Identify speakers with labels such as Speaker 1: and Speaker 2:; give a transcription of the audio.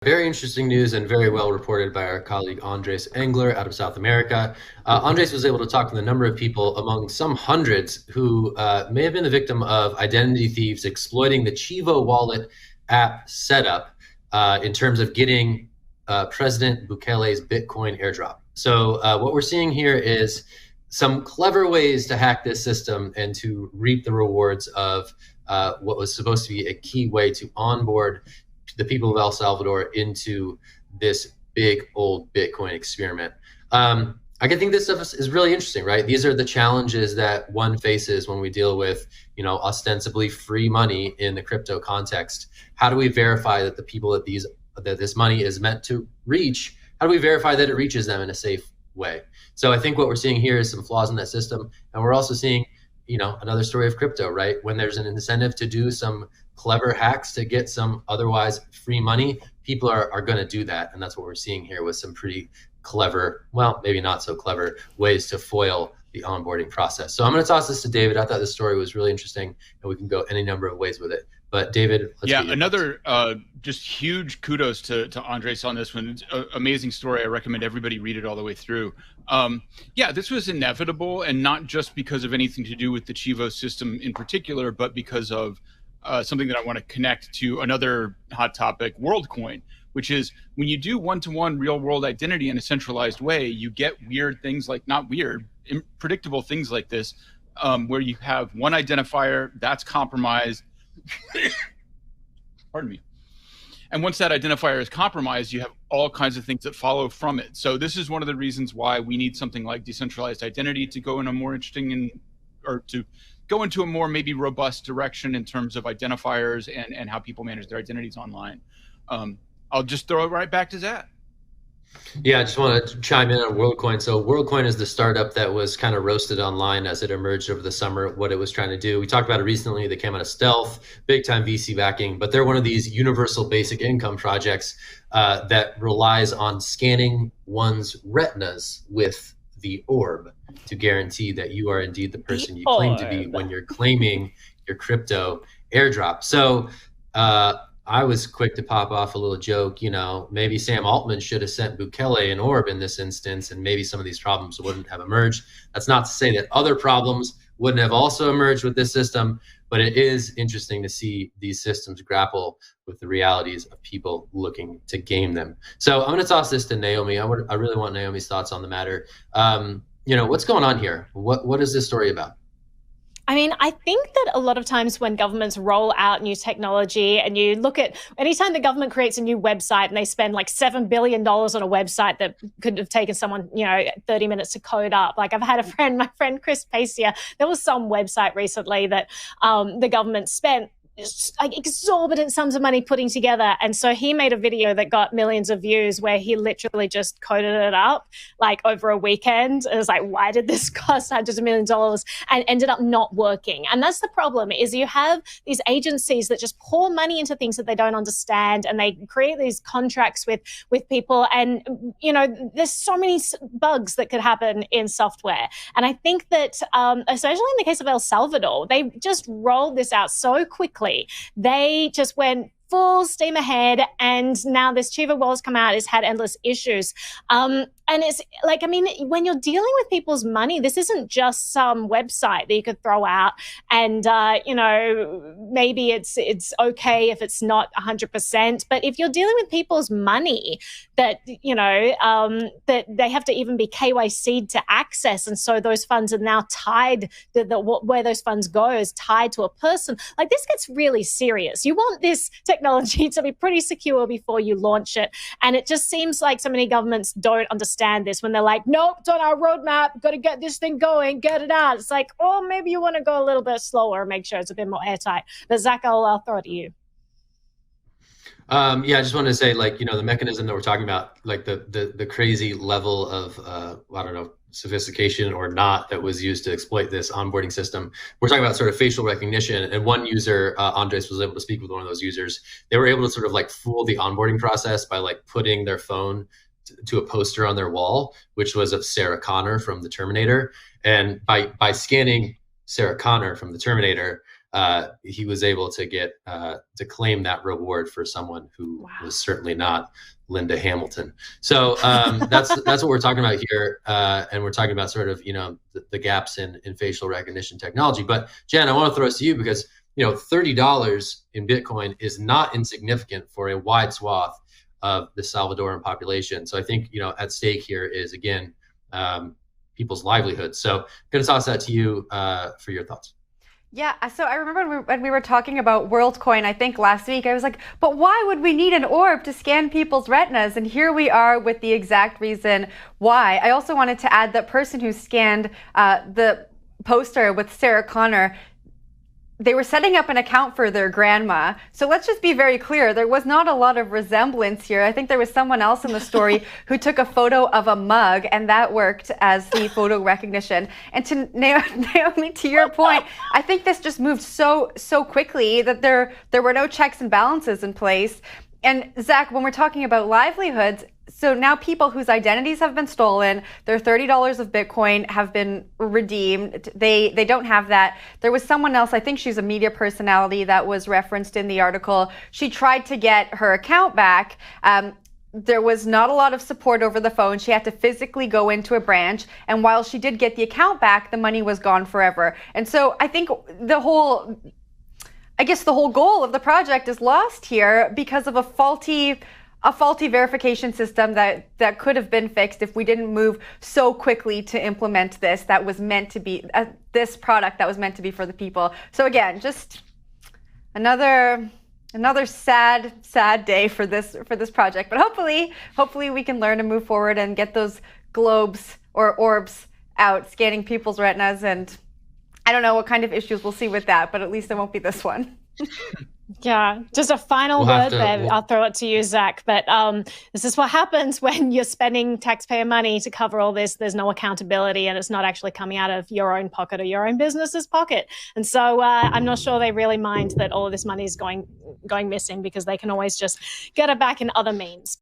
Speaker 1: Very interesting news and very well reported by our colleague Andres Engler out of South America. Andres was able to talk to the number of people, among some hundreds, who may have been the victim of identity thieves exploiting the Chivo Wallet app setup in terms of getting President Bukele's Bitcoin airdrop. So what we're seeing here is some clever ways to hack this system and to reap the rewards of what was supposed to be a key way to onboard the people of El Salvador into this big old Bitcoin experiment. I think this stuff is really interesting, right? These are the challenges that one faces when we deal with, ostensibly free money in the crypto context. How do we verify that the people that this money is meant to reach? How do we verify that it reaches them in a safe way? So I think what we're seeing here is some flaws in that system, and we're also seeing, another story of crypto, right? When there's an incentive to do some clever hacks to get some otherwise free money, people are going to do that. And that's what we're seeing here with some pretty clever, well, maybe not so clever ways to foil the onboarding process. So I'm going to toss this to David. I thought this story was really interesting and we can go any number of ways with it. But David,
Speaker 2: another just huge kudos to Andres on this one. It's an amazing story. I recommend everybody read it all the way through. This was inevitable, and not just because of anything to do with the Chivo system in particular, but because of something that I want to connect to another hot topic, WorldCoin, which is when you do one-to-one real-world identity in a centralized way, you get weird things like, not weird, unpredictable things like this, where you have one identifier that's compromised. Pardon me. And once that identifier is compromised, you have all kinds of things that follow from it. So this is one of the reasons why we need something like decentralized identity to go in a more interesting to go into a more maybe robust direction in terms of identifiers and how people manage their identities online. I'll just throw it right back to Zach.
Speaker 1: Yeah, I just want to chime in on WorldCoin. So WorldCoin is the startup that was kind of roasted online as it emerged over the summer, what it was trying to do. We talked about it recently. They came out of stealth, big time VC backing, but they're one of these universal basic income projects that relies on scanning one's retinas with the orb to guarantee that you are indeed the person you claim to be when you're claiming your crypto airdrop. So I was quick to pop off a little joke, maybe Sam Altman should have sent Bukele an orb in this instance, and maybe some of these problems wouldn't have emerged. That's not to say that other problems wouldn't have also emerged with this system, but it is interesting to see these systems grapple with the realities of people looking to game them. So I'm going to toss this to Naomi. I really want Naomi's thoughts on the matter. What's going on here? What is this story about?
Speaker 3: I mean, I think that a lot of times when governments roll out new technology, and you look at anytime the government creates a new website and they spend like $7 billion on a website that could have taken someone, 30 minutes to code up. Like I've had my friend Chris Pacia, there was some website recently that the government spent like exorbitant sums of money putting together. And so he made a video that got millions of views where he literally just coded it up like over a weekend. It was like, why did this cost hundreds of millions of dollars, and ended up not working? And that's the problem, is you have these agencies that just pour money into things that they don't understand, and they create these contracts with people. And, there's so many bugs that could happen in software. And I think that, especially in the case of El Salvador, they just rolled this out so quickly. They just went full steam ahead, and now this Chivo Wallets come out, has had endless issues. And it's like, I mean, when you're dealing with people's money, this isn't just some website that you could throw out and, maybe it's okay if it's not 100%. But if you're dealing with people's money that, that they have to even be KYC'd to access, and so those funds are now tied to where those funds go is tied to a person, like this gets really serious. You want this technology to be pretty secure before you launch it. And it just seems like so many governments don't understand this when they're like, nope, it's on our roadmap, got to get this thing going, get it out. It's like, oh, maybe you want to go a little bit slower, make sure it's a bit more airtight. But Zach, I'll throw it to you.
Speaker 1: I just wanted to say, the mechanism that we're talking about, like the crazy level of, sophistication or not that was used to exploit this onboarding system. We're talking about sort of facial recognition. And one user, Andres was able to speak with one of those users. They were able to sort of fool the onboarding process by putting their phone to a poster on their wall, which was of Sarah Connor from the Terminator. And by scanning Sarah Connor from the Terminator, he was able to get to claim that reward for someone who was certainly not Linda Hamilton. So that's what we're talking about here, and we're talking about sort of the gaps in facial recognition technology. But Jen, I want to throw this to you because $30 in Bitcoin is not insignificant for a wide swath of the Salvadoran population. So I think at stake here is again people's livelihoods. So I'm going to toss that to you for your thoughts.
Speaker 4: Yeah, so I remember when we were talking about WorldCoin, I think last week, I was like, but why would we need an orb to scan people's retinas? And here we are with the exact reason why. I also wanted to add that person who scanned the poster with Sarah Connor, they were setting up an account for their grandma. So let's just be very clear. There was not a lot of resemblance here. I think there was someone else in the story who took a photo of a mug, and that worked as the photo recognition. And to Naomi, to your point, I think this just moved so quickly that there were no checks and balances in place. And Zach, when we're talking about livelihoods, so now people whose identities have been stolen, their $30 of Bitcoin have been redeemed. They don't have that. There was someone else, I think she's a media personality that was referenced in the article. She tried to get her account back. There was not a lot of support over the phone. She had to physically go into a branch. And while she did get the account back, the money was gone forever. And so I think the whole goal of the project is lost here because of a faulty verification system that could have been fixed if we didn't move so quickly to implement this that was meant to be this product that was meant to be for the people. So again, just another sad day for this project. But hopefully we can learn to move forward and get those globes or orbs out, scanning people's retinas. And I don't know what kind of issues we'll see with that, but at least it won't be this one.
Speaker 3: Yeah, just a final word there. I'll throw it to you, Zach. But this is what happens when you're spending taxpayer money to cover all this. There's no accountability, and it's not actually coming out of your own pocket or your own business's pocket. And so I'm not sure they really mind that all of this money is going missing, because they can always just get it back in other means.